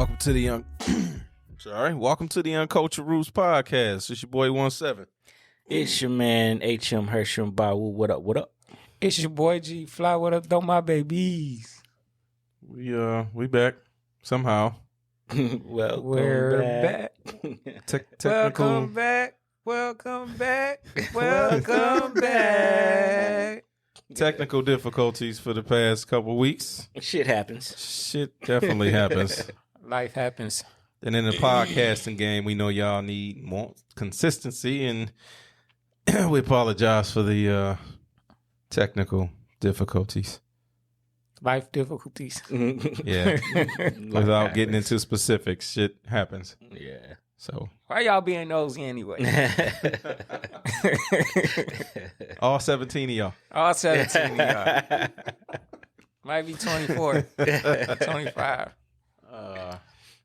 Welcome to the Welcome to the Uncultured Roots podcast. It's your boy 17. It's your man HM Hersham Bawu. What up? What up? It's your boy G Fly. What up, though, my babies? We back somehow. We're back. Technical. Welcome back. Welcome back. Welcome back. Technical difficulties for the past couple weeks. Shit happens. Shit definitely happens. Life happens. And in the podcasting game, we know y'all need more consistency, and we apologize for the technical difficulties. Life difficulties. Yeah. Without getting into specifics, shit happens. Yeah. So Why y'all being nosy anyway? all 17 of y'all. All 17 of y'all. Might be 24, 25.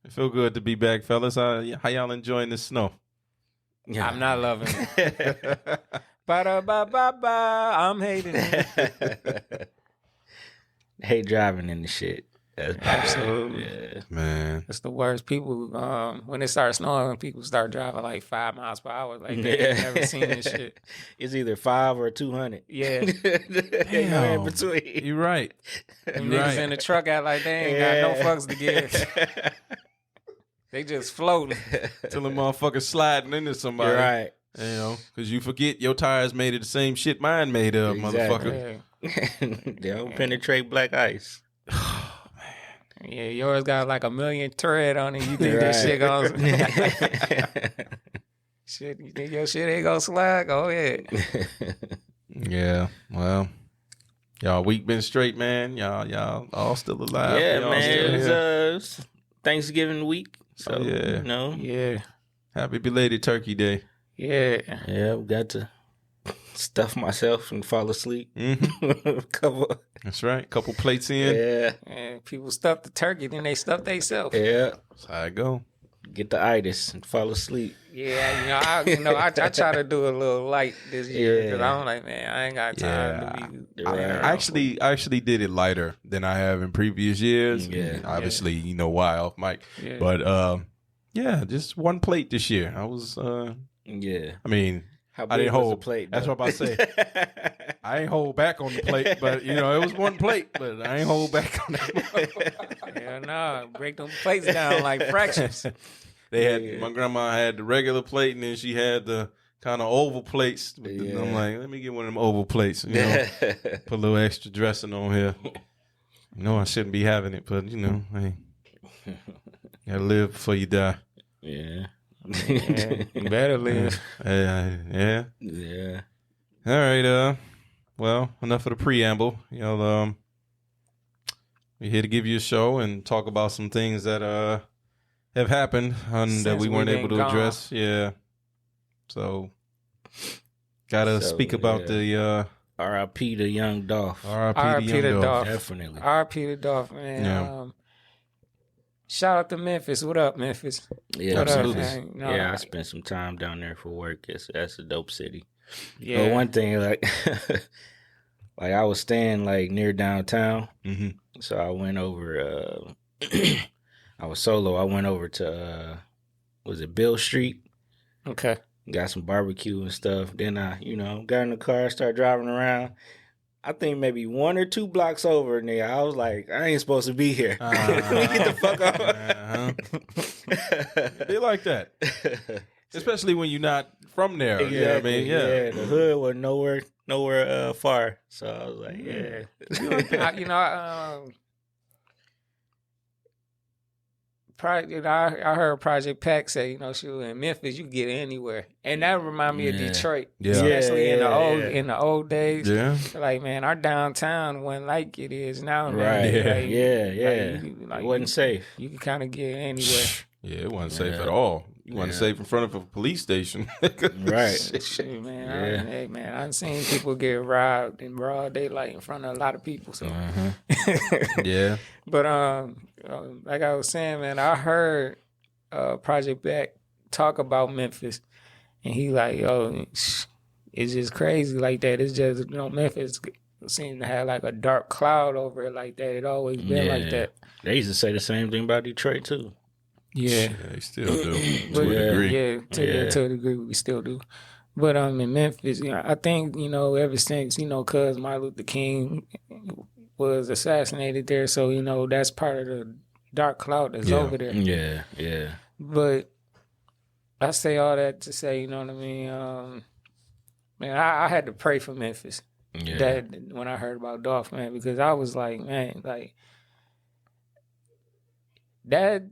It feel good to be back, fellas. How y'all enjoying the snow? Yeah. I'm not loving it. Ba-da-ba-ba-ba. I'm hating it. Hate driving in the shit. That's Absolutely. Yeah. Man. It's the worst. People, when it starts snowing, people start driving like 5 miles per hour. Like they ain't never seen this shit. It's either 5 or 200. Yeah. Ain't no in between. You're right. Them niggas in the truck act like they ain't got no fucks to give. They just floating. Till the motherfucker sliding into somebody. You're right. You know, because you forget your tires made of the same shit mine made of, motherfucker. Yeah. They don't penetrate black ice. Yeah, yours got like 1 million tread on it. You think that shit goes? Shit, you think your shit ain't gonna slide? Go ahead. Yeah, well, y'all week been straight, man. Y'all all still alive. Yeah, y'all man. still It here. was Thanksgiving week. So, yeah. you know. Yeah, Happy belated Turkey Day. yeah. Yeah, we got to stuff myself and fall asleep. Mm-hmm. That's right. Couple plates in. Yeah. And people stuff the turkey, then they stuff themselves. Yeah. That's how I go. Get the itis and fall asleep. Yeah, I try to do a little light this year because Yeah. I'm like, man, I ain't got time to be. I actually did it lighter than I have in previous years. Yeah. Obviously, you know why off mic. Yeah. But yeah, just one plate this year. I was Yeah. I mean, How I didn't big was hold the plate. That's though? what I'm about to say. I ain't hold back on the plate, but you know, it was one plate, but I ain't hold back on that. Hell no, break them plates down like fractions. They had my grandma had the regular plate, and then she had the kind of oval plates. I'm like, let me get one of them oval plates. You know, put a little extra dressing on here. You know, I shouldn't be having it, but you know, hey, you gotta live before you die. Yeah. Yeah, you better live. Yeah. Yeah. All right. Well, enough of the preamble. You know, we're here to give you a show and talk about some things that have happened and that Since we weren't we've able to been gone. address. Yeah. So, gotta speak about the R.I.P. to Young Dolph. R.I.P. to Young Dolph. Definitely. R.P. to Dolph, man. Yeah. Shout out to Memphis. What up, Memphis? Yeah, What absolutely. Up, man? No, Yeah, I spent some time down there for work. That's a dope city. yeah. But one thing, like, like I was staying like near downtown, Mm-hmm. so I went over. I was solo. I went over to was it Bill Street? Okay. Got some barbecue and stuff. Then I, got in the car, started driving around. I think maybe 1 or 2 blocks over, nigga. I was like, I ain't supposed to be here. Get the fuck off. Be like that, especially when you're not from there. Exactly. You know what I mean? Yeah. The hood was nowhere far. So I was like, yeah. I heard Project Pack say, shoot, in Memphis you can get anywhere, and that remind me of Yeah. Detroit, Yeah. especially in Yeah. in the old days. Yeah. Like, man, our downtown wasn't like it is now. Man. Right. Like, Yeah. It wasn't safe. You can kind of get anywhere. Yeah, it wasn't safe Yeah. at all. You wasn't Yeah. safe in front of a police station. Right. Shit, man. Yeah. I've seen people get robbed in broad daylight in front of a lot of people. So, Yeah. but like I was saying, man, I heard Project Back talk about Memphis, and he like, yo, it's just crazy like that. It's just Memphis seems to have like a dark cloud over it like that. It always been like that. They used to say the same thing about Detroit too. Yeah. They still do But to a degree. To a degree we still do. But in Memphis, I think, ever since, cuz Martin Luther King was assassinated there, so, that's part of the dark cloud that's over there. Yeah, yeah. But I say all that to say, you know what I mean? Man, I had to pray for Memphis. Yeah. That when I heard about Dolph, man, because I was like, man, like that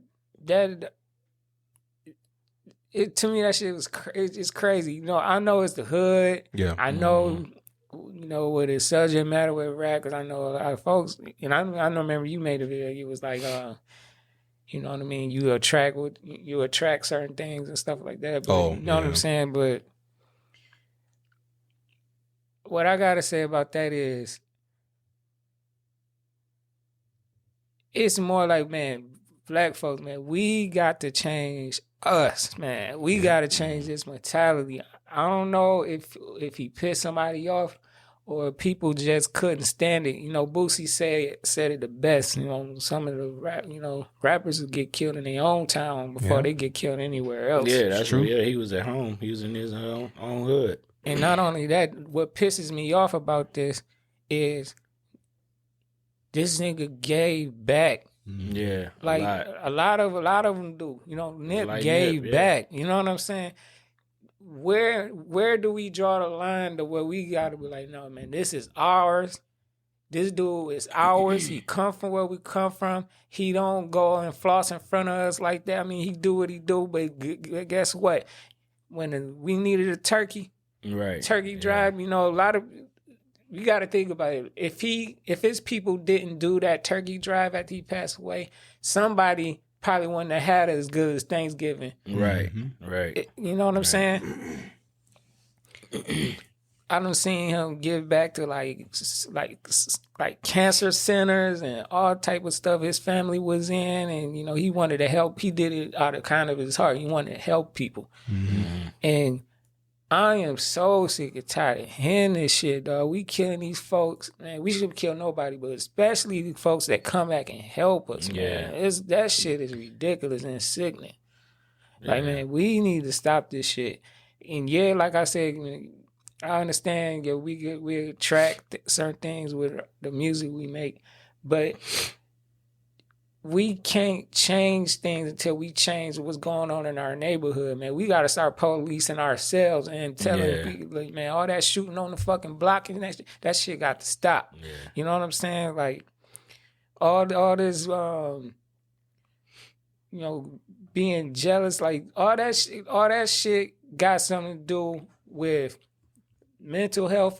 it to me that shit was it's crazy. I know it's the hood. Yeah. I know what is subject matter with rap, because I know a lot of folks, and I remember you made a video. You was like, you know what I mean? You attract certain things and stuff like that. But you know what I'm saying? But what I gotta say about that is, it's more like, man, black folks, man, we got to change us, man. We got to change this mentality. I don't know if he pissed somebody off or people just couldn't stand it. Boosie said it the best. Some of the rappers would get killed in their own town before they get killed anywhere else. Yeah, that's true. Yeah, he was at home. He was in his own hood. And not only that, what pisses me off about this is this nigga gave back. Yeah, like a lot of them do. Nip like gave back. You know what I'm saying? Where do we draw the line to where we got to be like, no, man, this is ours. This dude is ours. He come from where we come from. He don't go and floss in front of us like that. I mean, he do what he do, but guess what? When we needed a turkey, turkey drive, a lot of, you got to think about it. If his people didn't do that turkey drive after he passed away, somebody probably wouldn't have had it as good as Thanksgiving. Right. You know what I'm saying? I done seen him give back to like cancer centers and all type of stuff his family was in, and he wanted to help. He did it out of kind of his heart. He wanted to help people, and I am so sick and tired of hearing this shit, dog. We killing these folks, man. We shouldn't kill nobody, but especially the folks that come back and help us, man. That shit is ridiculous and sickening. Like, man, we need to stop this shit. And like I said, I understand that we attract certain things with the music we make, but we can't change things until we change what's going on in our neighborhood, man. We got to start policing ourselves and telling people, like, man, all that shooting on the fucking block and that shit got to stop. Yeah. You know what I'm saying? Like, all this, being jealous, like all that shit got something to do with mental health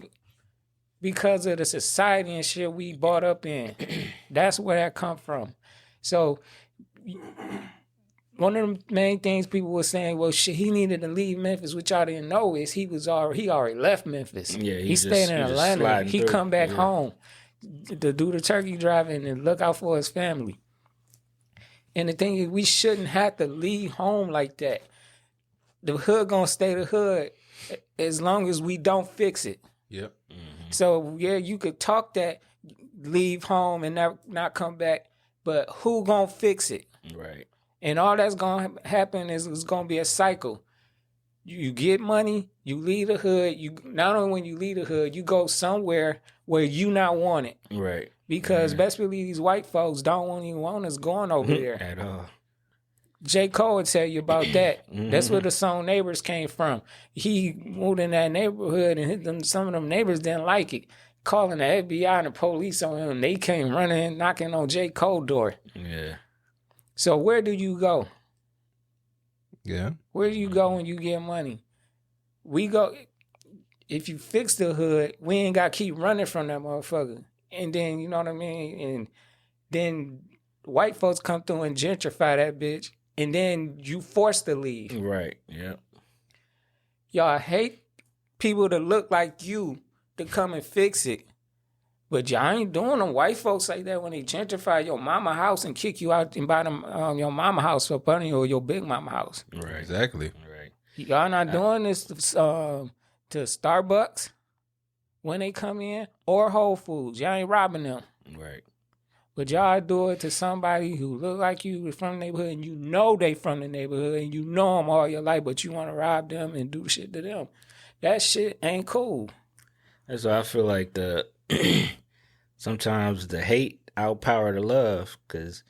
because of the society and shit we brought up in. That's where that come from. So one of the main things people were saying, well, shit, he needed to leave Memphis, which I didn't know, is he already left Memphis. Yeah, he stayed in Atlanta. He come back home to do the turkey driving and look out for his family. And the thing is, we shouldn't have to leave home like that. The hood gonna stay the hood as long as we don't fix it. Yep. Mm-hmm. So you could talk that, leave home and not come back. But who gonna fix it? Right. And all that's gonna happen is it's gonna be a cycle. You get money, you leave the hood. You not only when you leave the hood, you go somewhere where you not wanted. Right. Because best believe these white folks don't even want us going over there at all. J. Cole would tell you about that. That's where the song "Neighbors" came from. He moved in that neighborhood, and some of them neighbors didn't like it, calling the FBI and the police on him. They came running, knocking on J. Cole's door. Yeah. So where do you go? Yeah. Where do you go when you get money? We go, if you fix the hood, we ain't got to keep running from that motherfucker. And then, you know what I mean? And then white folks come through and gentrify that bitch. And then you forced to leave. Right, yeah. Y'all hate people that look like you to come and fix it. But y'all ain't doing them white folks like that when they gentrify your mama house and kick you out and buy them your mama house for money or your big mama house. Right. Exactly. Right. Y'all not doing this to Starbucks when they come in or Whole Foods. Y'all ain't robbing them. Right. But y'all do it to somebody who look like you from the neighborhood, and you know they from the neighborhood, and you know them all your life, but you want to rob them and do shit to them. That shit ain't cool. That's why I feel like sometimes the hate outpower the love, because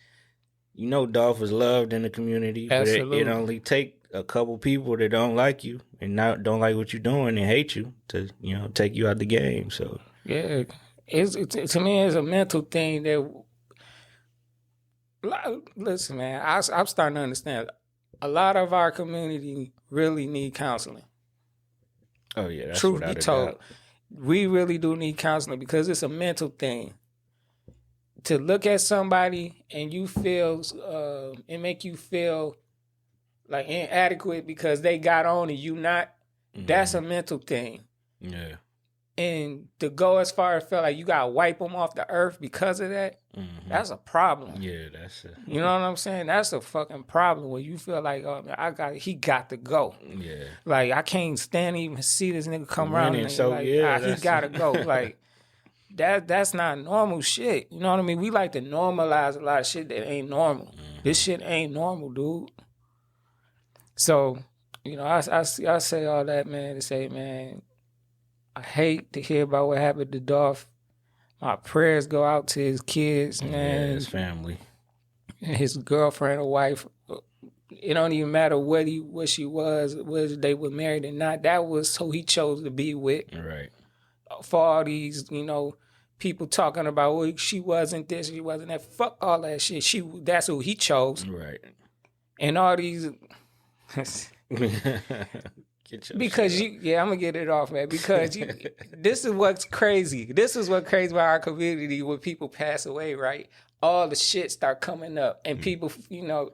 you know Dolph is loved in the community, Absolutely. but it only take a couple people that don't like you and don't like what you're doing and hate you to take you out the game. So yeah, it's to me it's a mental thing that. Listen, man, I'm starting to understand. A lot of our community really need counseling. Oh yeah, that's truth be told, doubt. We really do need counseling because it's a mental thing. To look at somebody and you feel it make you feel like inadequate because they got on and you not. Mm-hmm. That's a mental thing. Yeah. And to go as far as feel like you gotta wipe them off the earth because of that, that's a problem. Yeah, that's it. You know what I'm saying? That's a fucking problem when you feel like, oh man, he got to go. Yeah. Like I can't stand to even see this nigga come around and so like, yeah, he gotta go. Like that's not normal shit. You know what I mean? We like to normalize a lot of shit that ain't normal. This shit ain't normal, dude. So, I say all that, man, to say, man, I hate to hear about what happened to Dolph. My prayers go out to his kids, man. Yeah, his family. And his girlfriend or wife. It don't even matter what she was, whether they were married or not. That was who he chose to be with. Right. For all these, people talking about, well, she wasn't this, she wasn't that. Fuck all that shit. That's who he chose. Right. And all these... Because I'm gonna get it off, man. Because this is what's crazy. This is what's crazy about our community when people pass away, right? All the shit start coming up, and people,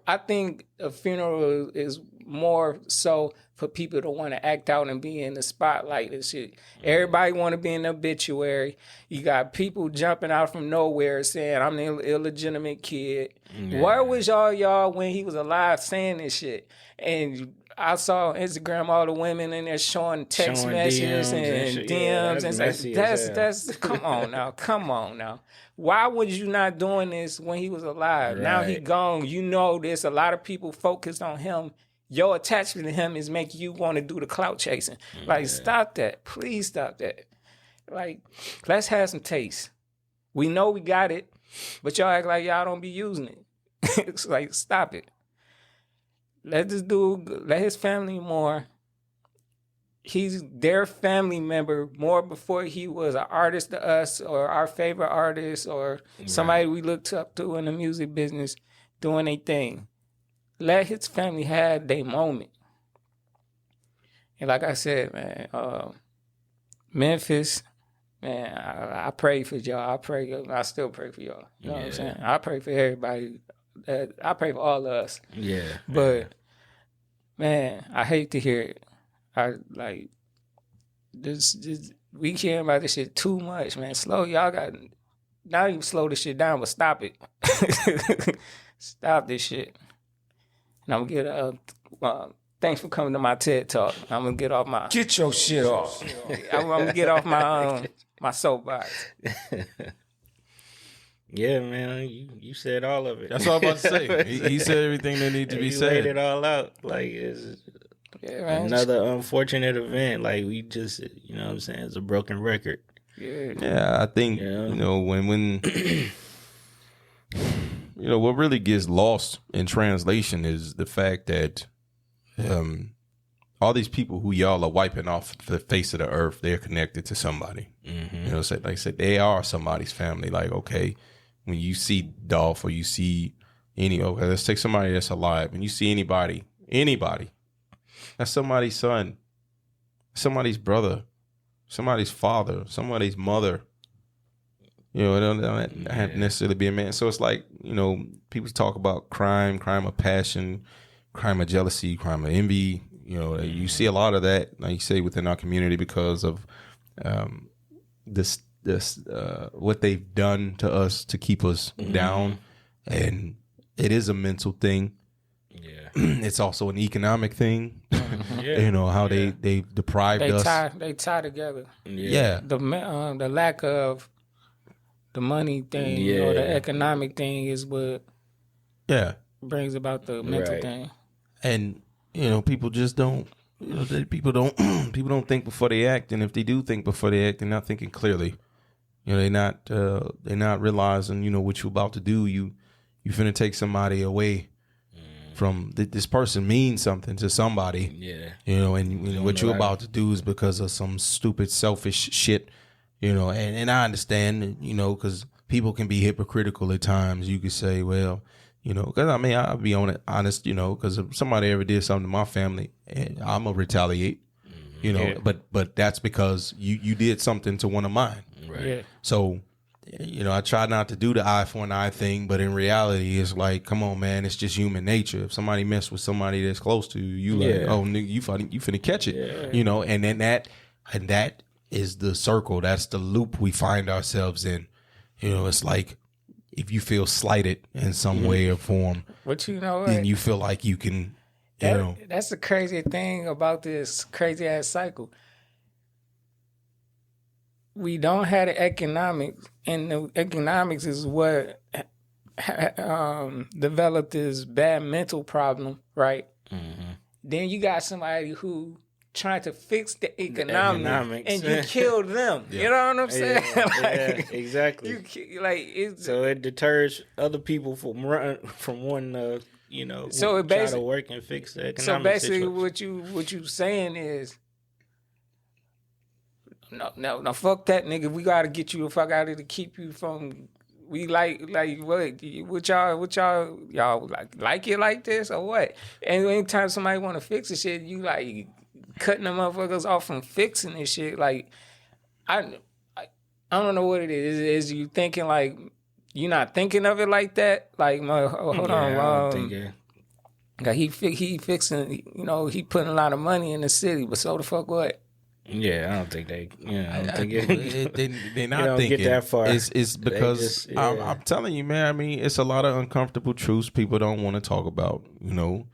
I think a funeral is more so for people to want to act out and be in the spotlight and shit. Everybody want to be in the obituary. You got people jumping out from nowhere saying, "I'm the illegitimate kid." Yeah. Where was y'all when he was alive saying this shit? And I saw on Instagram all the women in there showing text messages and DMs and that's come on now. Why was you not doing this when he was alive? Right. Now he gone. There's a lot of people focused on him. Your attachment to him is making you want to do the clout chasing. Like, stop that. Please stop that. Like, let's have some taste. We know we got it, but y'all act like y'all don't be using it. It's like, stop it. Let his family more. He's their family member more before he was an artist to us or our favorite artist or somebody we looked up to in the music business doing their thing. Let his family have their moment. And like I said, man, Memphis, man, I pray for y'all. I still pray for y'all. You know what I'm saying? I pray for everybody. I pray for all of us. Yeah. But, man, I hate to hear it. I like this we care about this shit too much, man. Y'all got not even slow this shit down, but stop it. Stop this shit. And I'm gonna get thanks for coming to my TED Talk. I'm gonna get off my Get your shit off. I'm gonna get off my my soapbox. Yeah, man, you said all of it. That's what I'm about to say. He said everything that needed to be said. He laid it all out. Like, it's another unfortunate event. Like, we just, you know what I'm saying, it's a broken record. Yeah, I think, when what really gets lost in translation is the fact that all these people who y'all are wiping off the face of the earth, they're connected to somebody. Mm-hmm. Like I said, they are somebody's family. Like, okay, when you see Dolph or you see let's take somebody that's alive, and you see anybody, that's somebody's son, somebody's brother, somebody's father, somebody's mother. It don't have to necessarily be a man. So it's like, people talk about crime of passion, crime of jealousy, crime of envy. You see a lot of that, like you say, within our community because of this what they've done to us to keep us down, and it is a mental thing. Yeah, it's also an economic thing. How they deprived us. They tie together. Yeah, the lack of the money thing or the economic thing is what brings about the mental thing. And people just don't. People don't think before they act, and if they do think before they act, they're not thinking clearly. They're not realizing what you're about to do. You finna take somebody away from this person means something to somebody. And what you're about to do is because of some stupid selfish shit. And I understand, because people can be hypocritical at times. You could say, well, because I'll be honest, because if somebody ever did something to my family, I'm gonna retaliate, but that's because you did something to one of mine. Right. Yeah. So, I try not to do the eye for an eye thing, but in reality, it's like, come on, man, it's just human nature. If somebody mess with somebody that's close to you, oh, nigga, you finna catch it, and then that is the circle. That's the loop we find ourselves in. It's like, if you feel slighted in some way or form, but then you feel like you can, That's the crazy thing about this crazy ass cycle. We don't have the economics, and the economics is what developed this bad mental problem, right? Mm-hmm. Then you got somebody who trying to fix the economics. And you killed them. You know what I'm saying? Exactly. So it deters other people from wanting to, try to work and fix the economic So basically, situation. what you saying is, no, fuck that nigga. We gotta get you the fuck out of here to keep you from. We like what y'all like it like this or what? And anytime somebody want to fix the shit, you like cutting the motherfuckers off from fixing this shit. Like I don't know what it is. Is you thinking like you not thinking of it like that? Like hold on, I don't think it. He fixing. He putting a lot of money in the city, but so the fuck what? Yeah, I don't think they. I don't think they're not thinking get that far. It's because I'm telling you, man. I mean, it's a lot of uncomfortable truths people don't want to talk about. The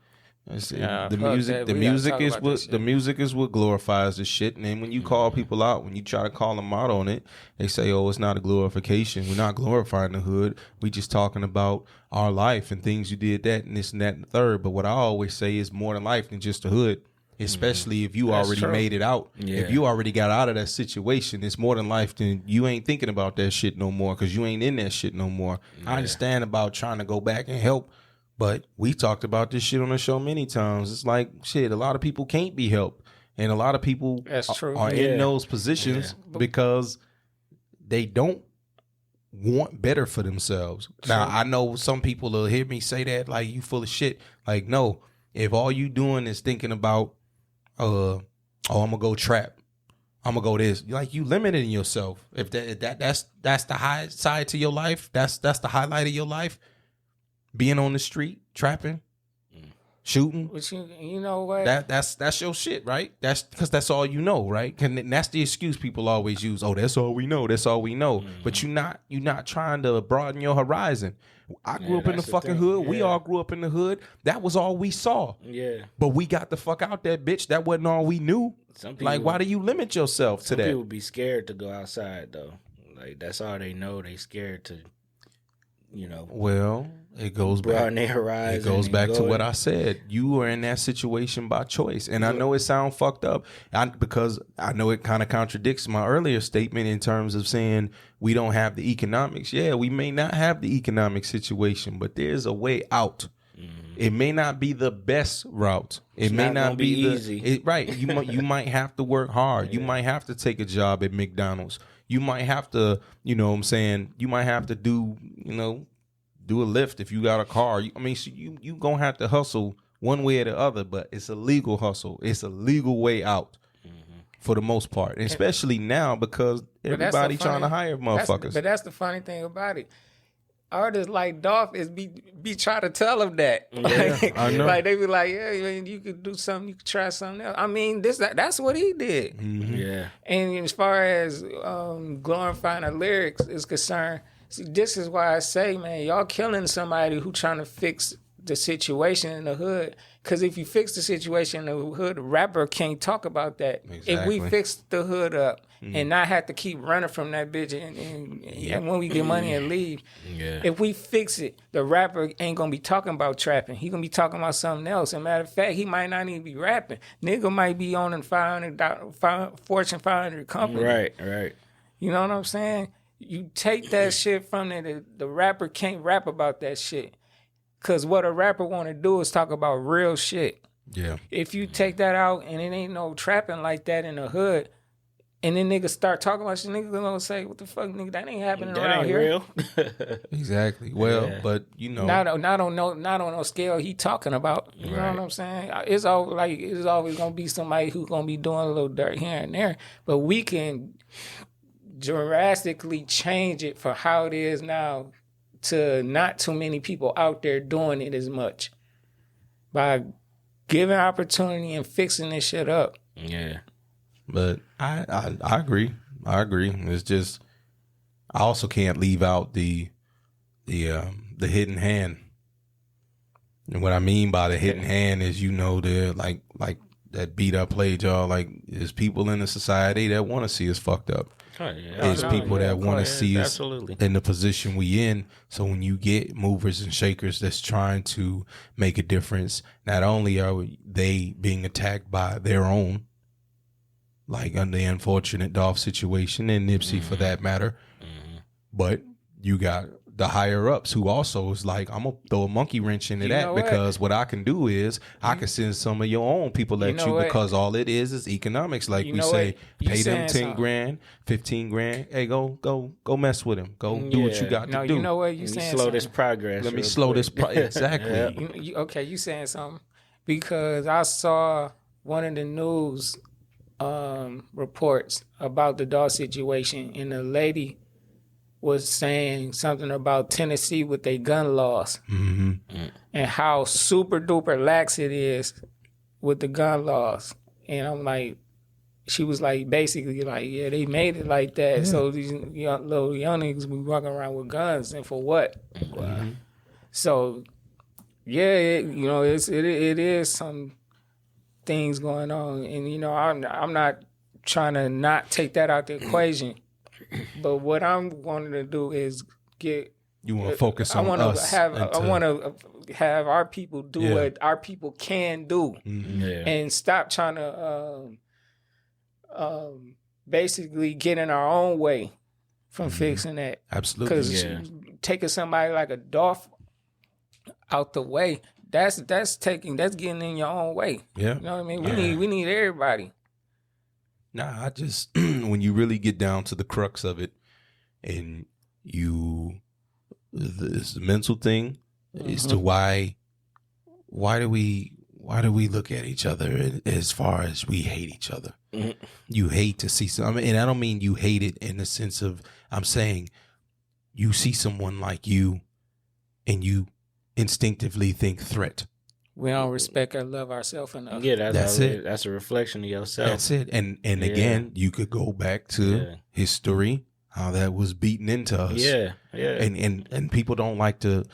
music is what glorifies the shit. And then when you call people out, when you try to call them out on it, they say, "Oh, it's not a glorification. We're not glorifying the hood. We just talking about our life and things you did that and this and that and the third." But what I always say is more than life than just the hood. Especially if you already made it out. Yeah. If you already got out of that situation, it's more than life. Then you ain't thinking about that shit no more because you ain't in that shit no more. Yeah. I understand about trying to go back and help, but we talked about this shit on the show many times. It's like, shit, a lot of people can't be helped. And a lot of people are in those positions because they don't want better for themselves. True. Now, I know some people will hear me say that, like, you full of shit. Like, no, if all you doing is thinking about, I'm gonna go trap, I'm gonna go this. Like, you limiting yourself. If that's the high side to your life, that's the highlight of your life. Being on the street, trapping, shooting. But you know what? That's your shit, right? That's because that's all you know, right? And that's the excuse people always use. Oh, that's all we know. That's all we know. Mm-hmm. But you're not trying to broaden your horizon. I grew up in the fucking hood. Yeah. We all grew up in the hood. That was all we saw. Yeah. But we got the fuck out that bitch. That wasn't all we knew. Some people, like, why do you limit yourself to that? Some people be scared to go outside though. Like, that's all they know. They scared to, Well, it goes back. Their horizon. It goes back to what I said. You were in that situation by choice, and I know it sounds fucked up, because I know it kind of contradicts my earlier statement in terms of saying we don't have the economics. Yeah, we may not have the economic situation, but there's a way out. Mm-hmm. It may not be the best route. It may not be easy. Right. You might have to work hard. Yeah. You might have to take a job at McDonald's. You might have to, you might have to do a lift if you got a car. You gonna have to hustle one way or the other, but it's a legal hustle. It's a legal way out for the most part, and especially now because everybody trying to hire motherfuckers. But that's the funny thing about it. Artists like Dolph is be trying to tell them that. Yeah, I know. Like, they be like, yeah, you could do something, you could try something else. I mean, that's what he did. Mm-hmm. Yeah. And as far as glorifying the lyrics is concerned, see, this is why I say, man, y'all killing somebody who trying to fix the situation in the hood. Because if you fix the situation in the hood, the rapper can't talk about that. Exactly. If we fix the hood up and not have to keep running from that bitch and when we get money and leave, if we fix it, the rapper ain't gonna be talking about trapping. He gonna be talking about something else. As a matter of fact, he might not even be rapping. Nigga might be owning Fortune 500 company. Right. You know what I'm saying? You take that shit from the rapper can't rap about that shit. Cause what a rapper want to do is talk about real shit. Yeah. If you take that out and it ain't no trapping like that in the hood, and then niggas start talking about shit, niggas gonna say, "What the fuck, nigga? That ain't happening That around ain't here." real. Exactly. Well, but you know, not on no scale he talking about. You know what I'm saying? It's always gonna be somebody who's gonna be doing a little dirt here and there, but we can drastically change it for how it is now to not too many people out there doing it as much by giving opportunity and fixing this shit up. Yeah. But I agree. I agree. It's just I also can't leave out the hidden hand. And what I mean by the hidden hand is, you know, the like that beat I played y'all, like there's people in the society that want to see us fucked up. Oh, yeah. There's people that want to see us absolutely in the position we in. So when you get movers and shakers that's trying to make a difference, not only are they being attacked by their own, like on the unfortunate Dolph situation and Nipsey for that matter, but you got the higher ups who also is like, I'm gonna throw a monkey wrench into that because what I can do is I can send some of your own people at you because all it is economics. Like we say, pay them 10 grand, 15 grand. Hey, go mess with him. Go do what you got to do. You know what you saying? Slow this progress. Let me slow this exactly. You saying something because I saw one of the news reports about the Dolph situation, and the lady was saying something about Tennessee with their gun laws and how super duper lax it is with the gun laws. And I'm like, she was like, basically like, yeah, they made it like that. Yeah. So these little young niggas be walking around with guns, and for what? So yeah, it is some things going on, and you know, I'm not trying to not take that out the equation. But what I'm wanting to do is get. You want to focus on us. I want to have our people do what our people can do, and stop trying to basically get in our own way from fixing that. Absolutely. Because taking somebody like a Dolph out the way, that's getting in your own way. Yeah. You know what I mean? We need everybody. Nah, I just when you really get down to the crux of it, and this mental thing as to why do we look at each other as far as we hate each other? You hate to see something, and I don't mean you hate it in the sense of, I'm saying you see someone like you, and you instinctively think threat. We don't respect or love ourselves enough. Yeah, that's it. That's a reflection of yourself. That's it. And again, you could go back to history, how that was beaten into us. Yeah. And people don't like to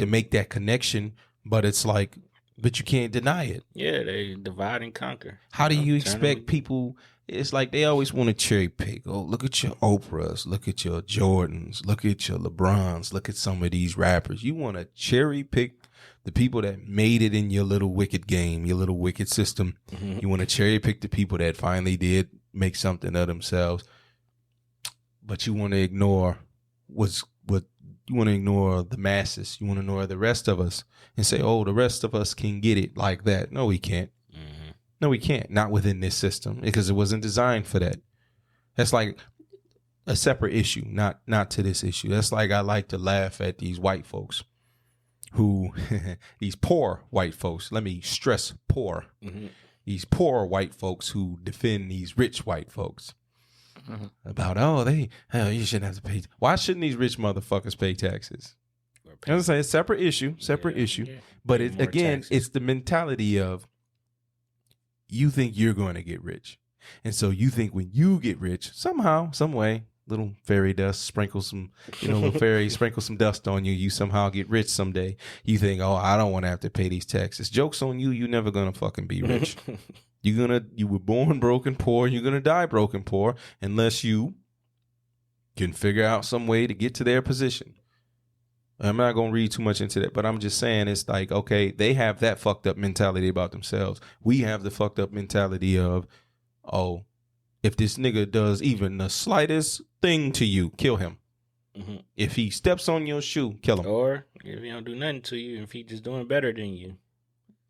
make that connection, but it's like, but you can't deny it. Yeah, they divide and conquer. How do you expect people? It's like they always want to cherry pick. Oh, look at your Oprahs, look at your Jordans, look at your LeBrons, look at some of these rappers. You want to cherry pick the people that made it in your little wicked game, your little wicked system. You want to cherry pick the people that finally did make something of themselves, but you want to ignore you want to ignore the masses. You want to ignore the rest of us and say, oh, the rest of us can get it like that. No, we can't. No, we can't. Not within this system, because it wasn't designed for that. That's like a separate issue, not to this issue. That's like I like to laugh at these white folks who, these poor white folks, let me stress poor, these poor white folks who defend these rich white folks about, you shouldn't have to pay. Why shouldn't these rich motherfuckers pay taxes? I'm saying it's separate issue. Yeah. But it's the mentality of, you think you're going to get rich. And so you think when you get rich, somehow, some way, little fairy dust, sprinkle some, little fairy, sprinkle some dust on you. You somehow get rich someday. You think, oh, I don't want to have to pay these taxes. Joke's on you. You're never going to fucking be rich. You were born broken poor. You're going to die broken poor unless you can figure out some way to get to their position. I'm not going to read too much into that, but I'm just saying it's like, okay, they have that fucked up mentality about themselves. We have the fucked up mentality of, oh, if this nigga does even the slightest thing to you, kill him. Mm-hmm. If he steps on your shoe, kill him. Or if he don't do nothing to you, if he just doing better than you.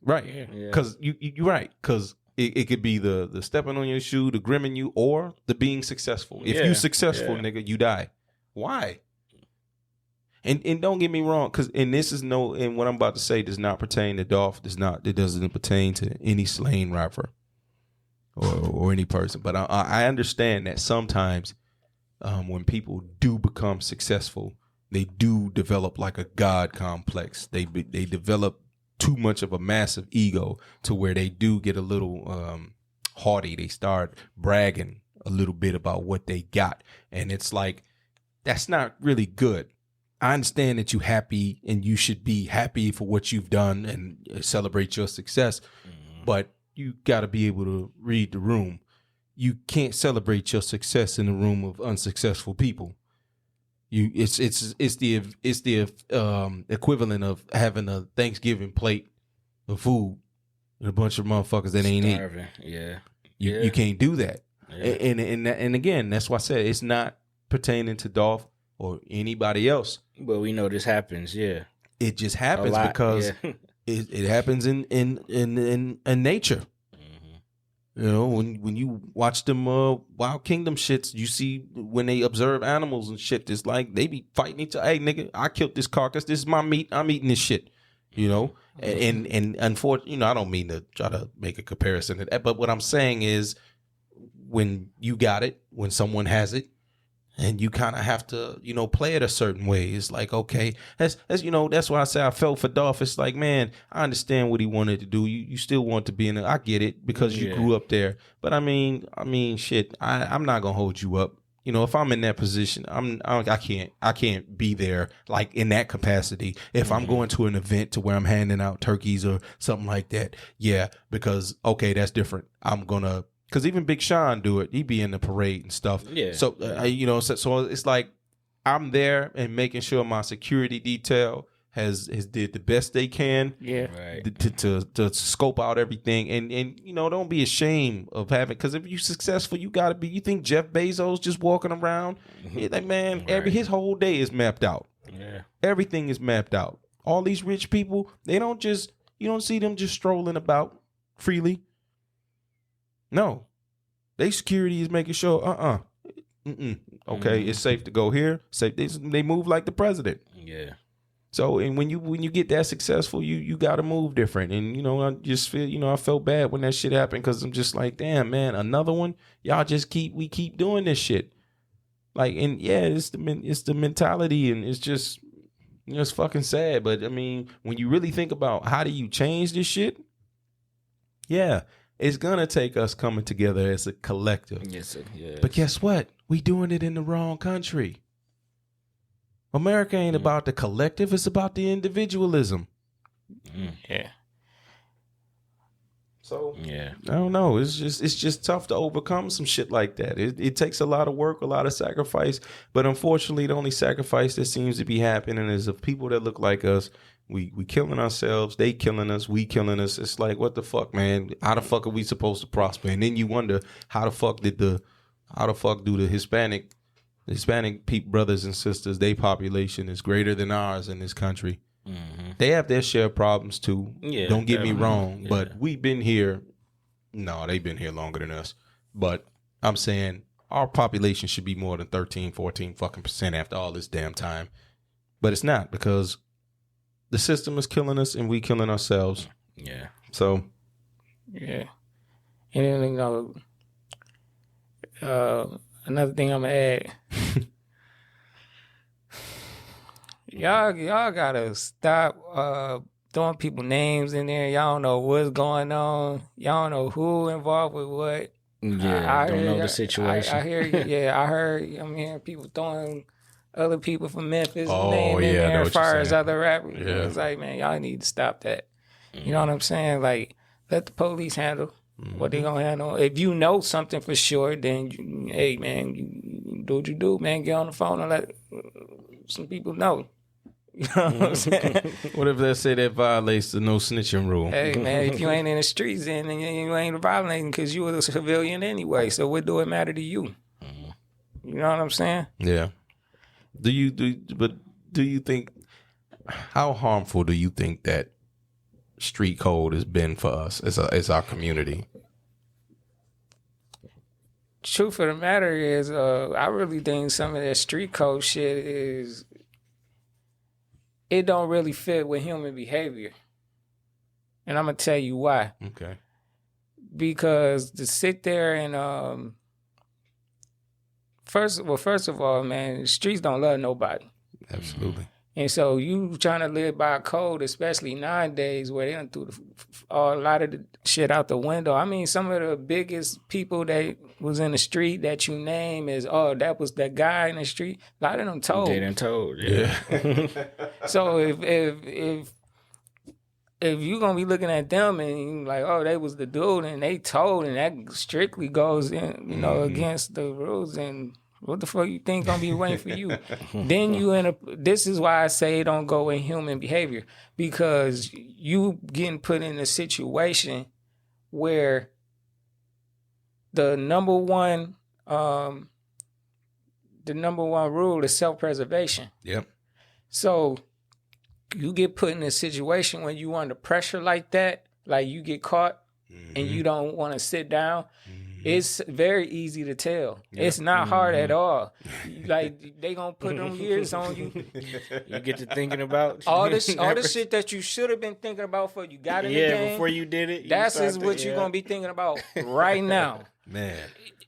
Right. Because you're right. Because it could be the stepping on your shoe, the grimming you, or the being successful. If you successful, nigga, you die. Why? And don't get me wrong, because and what I'm about to say does not pertain to Dolph. It doesn't pertain to any slain rapper or any person. But I understand that sometimes when people do become successful, they do develop like a God complex. They develop too much of a massive ego to where they do get a little haughty. They start bragging a little bit about what they got, and it's like that's not really good. I understand that you're happy and you should be happy for what you've done and celebrate your success, but you got to be able to read the room. You can't celebrate your success in a room of unsuccessful people. It's the equivalent of having a Thanksgiving plate of food and a bunch of motherfuckers that ain't eating. Yeah, you can't do that. Yeah. And again, that's why I said it's not pertaining to Dolph or anybody else. But we know this happens, yeah. It just happens because it happens in nature. Mm-hmm. When you watch them Wild Kingdom shits, you see when they observe animals and shit, it's like they be fighting each other. Hey, nigga, I killed this carcass. This is my meat. I'm eating this shit. Mm-hmm. And unfortunately, I don't mean to try to make a comparison to that, but what I'm saying is when you got it, when someone has it, and you kind of have to, play it a certain way. It's like, okay, that's why I say I felt for Dolph. It's like, man, I understand what he wanted to do. You still want to be in it. I get it because you grew up there. But I mean, shit, I'm not gonna hold you up. If I'm in that position, I can't be there like in that capacity. If I'm going to an event to where I'm handing out turkeys or something like that, yeah, because okay, that's different. Because even Big Sean do it. He be in the parade and stuff. Yeah. So, so it's like I'm there and making sure my security detail has did the best they can. Yeah. Right. To scope out everything. And don't be ashamed of having, because if you're successful, you got to be. You think Jeff Bezos just walking around? Like, man, his whole day is mapped out. Yeah. Everything is mapped out. All these rich people, you don't see them just strolling about freely. No, they security is making sure. Okay, it's safe to go here. Safe. They move like the president. Yeah. So, and when you get that successful, you got to move different. And I just feel I felt bad when that shit happened because I'm just like, damn, man, another one. Y'all just keep doing this shit. Like, and yeah, it's the mentality, and it's just it's fucking sad. But I mean, when you really think about how do you change this shit, yeah. It's going to take us coming together as a collective. Yes, yes. But guess what? We doing it in the wrong country. America ain't about the collective. It's about the individualism. Yeah. So, yeah, I don't know. It's just tough to overcome some shit like that. It takes a lot of work, a lot of sacrifice. But unfortunately, the only sacrifice that seems to be happening is of people that look like us. We killing ourselves, they killing us, we killing us. It's like, what the fuck, man? How the fuck are we supposed to prosper? And then you wonder how the fuck do the Hispanic brothers and sisters, their population is greater than ours in this country. Mm-hmm. They have their share of problems too. Yeah, don't get me wrong, but we've been here. No, they've been here longer than us. But I'm saying our population should be more than 13, 14 fucking % after all this damn time. But it's not, because the system is killing us and we killing ourselves. Yeah. So. Yeah. And then, another thing I'm gonna add. y'all gotta stop throwing people names in there. Y'all don't know what's going on. Y'all don't know who involved with what. I don't know the situation. I hear you. Yeah, I heard. I'm hearing people throwing other people from Memphis name in there as far as other rappers. Yeah. It's like, man, y'all need to stop that. You know what I'm saying? Like, let the police handle what they gonna handle. If you know something for sure, then hey, man, you do what you do, man. Get on the phone and let some people know. You know what I'm saying? What if they say that violates the no snitching rule? Hey, man, if you ain't in the streets, then you ain't violating because you were a civilian anyway. So what do it matter to you? You know what I'm saying? Yeah. Do you think, how harmful do you think that street code has been for us as our community? Truth of the matter is, I really think some of that street code shit is, it don't really fit with human behavior. And I'm going to tell you why. Okay. Because to sit there and, first of all, man, the streets don't love nobody. Absolutely. And so you trying to live by a code, especially nowadays where they done threw a lot of the shit out the window. I mean, some of the biggest people that was in the street that you name is, that was that guy in the street. A lot of them told. They done told, yeah. So if you gonna be looking at them and you like, they was the dude and they told, and that strictly goes in, against the rules, and what the fuck you think gonna be waiting for you? Then this is why I say it don't go in human behavior, because you getting put in a situation where the number one rule is self-preservation. Yep. So you get put in a situation when you under pressure like that, like you get caught and you don't want to sit down. It's very easy to tell. Yep. It's not hard at all. Like, they gonna put them years on you. You get to thinking about all the shit that you should have been thinking about before you got in the game. Before you did it. That's what you're gonna be thinking about right now. Man.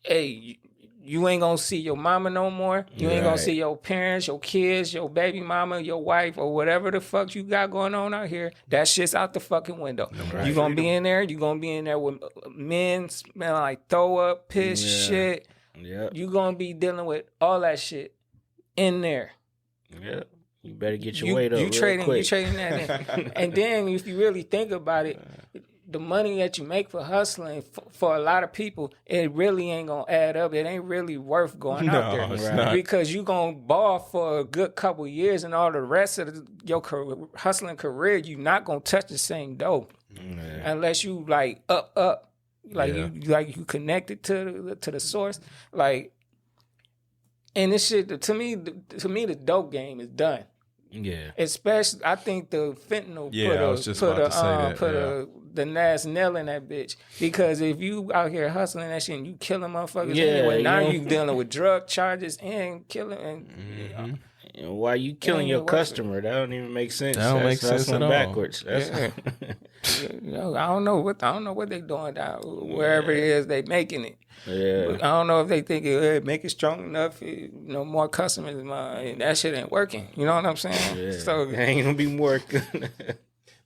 Hey, you ain't gonna see your mama no more. You ain't gonna see your parents, your kids, your baby mama, your wife, or whatever the fuck you got going on out here. That shit's out the fucking window. Right. You gonna be in there. You gonna be in there with men smelling like throw up, piss, shit. Yeah. You gonna be dealing with all that shit in there. Yeah. You better get your weight up. You trading that in. And then if you really think about it, the money that you make for hustling for a lot of people, it really ain't gonna add up. It ain't really worth going out there. It's not. Because you gonna ball for a good couple years, and all the rest of your hustling career, you not gonna touch the same dough unless you like up, like you connected to the source, like. And this shit, to me, the dope game is done. Yeah. Especially, I think the fentanyl put the last nail in that bitch. Because if you out here hustling that shit and you killing motherfuckers anyway, now you dealing with drug charges and killing. And, why you killing your customer? That don't even make sense. That don't make sense at all. Backwards. I don't know what they doing down wherever it is they making it. Yeah. But I don't know if they think make it strong enough, more customers. That shit ain't working. You know what I'm saying? Yeah. So it ain't gonna be more.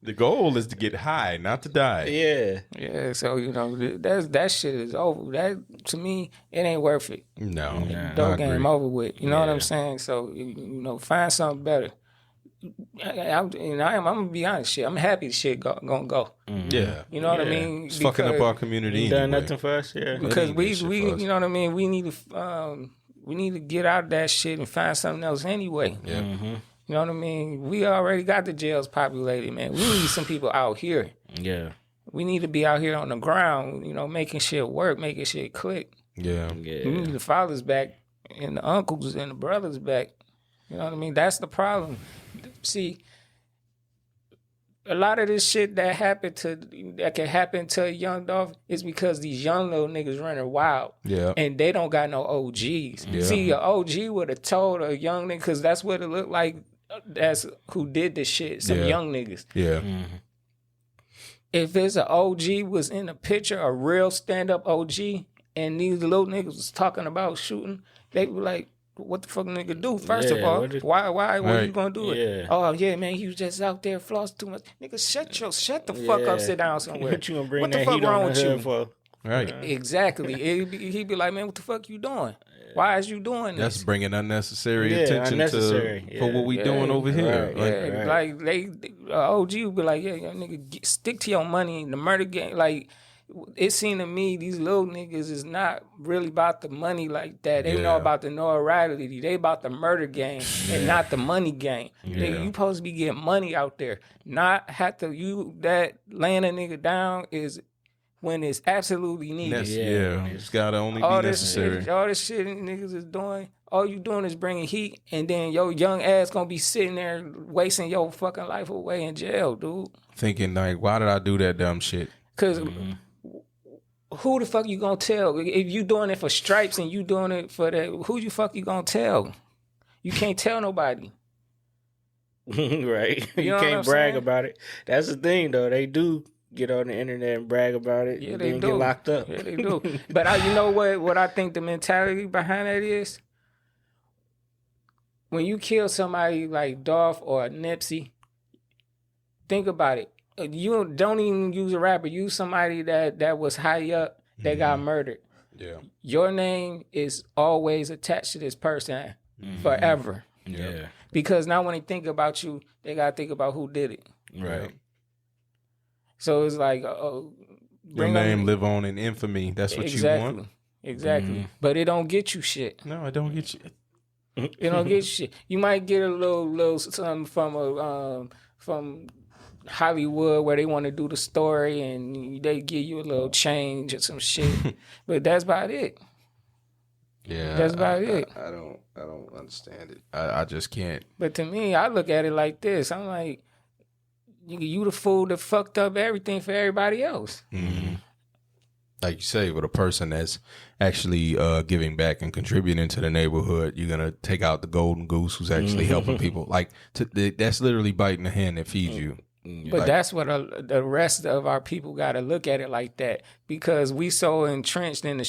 The goal is to get high, not to die. Yeah. Yeah. So that shit is over. That, to me, it ain't worth it. No. Dope game over with. You know what I'm saying? So find something better. I'm gonna be honest. Shit, I'm happy the shit gonna go. Yeah. You know what I mean? It's fucking up our community. Done nothing for us. Yeah. Because we you know what I mean. We need to get out of that shit and find something else anyway. Yeah. Mm-hmm. You know what I mean? We already got the jails populated, man. We need some people out here. Yeah. We need to be out here on the ground, making shit work, making shit click. Yeah. We need the fathers back and the uncles and the brothers back. You know what I mean? That's the problem. See, a lot of this shit that can happen to Young Dolph is because these young little niggas running wild. Yeah. And they don't got no OGs. Yeah. See, an OG would have told a young nigga, because that's what it looked like. That's who did this shit. Some young niggas. Yeah. Mm-hmm. If it's an OG was in the picture, a real stand-up OG, and these little niggas was talking about shooting, they were like, what the fuck nigga do? First of all, why what you gonna do it? Yeah. Oh yeah, man, you just out there flossing too much. Nigga, shut the fuck up, sit down somewhere. What you gonna bring what that the fuck heat wrong on with the you? hood for? Right. Exactly. He'd be like, man, what the fuck you doing? Why is you doing this? That's bringing unnecessary attention for what we doing over here. Like they OG would be like, yeah, nigga, stick to your money in the murder game. Like, it seemed to me these little niggas is not really about the money like that. They know about the notoriety. They about the murder game and not the money game. Nigga, you supposed to be getting money out there. Not have to that laying a nigga down is when it's absolutely needed. It's gotta only be necessary. All this shit niggas is doing, all you doing is bringing heat, and then your young ass gonna be sitting there wasting your fucking life away in jail, dude. Thinking like, why did I do that dumb shit? Cause who the fuck you gonna tell? If you doing it for stripes and you doing it for that, who you fuck you gonna tell? You can't tell nobody. Right. You know can't brag about it. That's the thing, though. They do get on the internet and brag about it. Yeah, and they then do. Get locked up. Yeah, they do. But you know what I think the mentality behind that is? When you kill somebody like Dolph or Nipsey, think about it. You don't even use a rapper. Use somebody that was high up that got murdered. Yeah. Your name is always attached to this person forever. Yeah. Because now when they think about you, they got to think about who did it. Right. So it's like, your name live on in infamy. That's what you want. Exactly. But it don't get you shit. No, it don't get you. It don't get you shit. You might get a little something from Hollywood where they want to do the story and they give you a little change or some shit. But that's about it. Yeah. That's about it. I don't understand it. I just can't. But to me, I look at it like this. I'm like, you the fool that fucked up everything for everybody else. Mm-hmm. Like you say, with a person that's actually giving back and contributing to the neighborhood, you're going to take out the golden goose who's actually helping people. Like, that's literally biting the hand that feeds you. But that's what the rest of our people got to look at it like that, because we so entrenched in the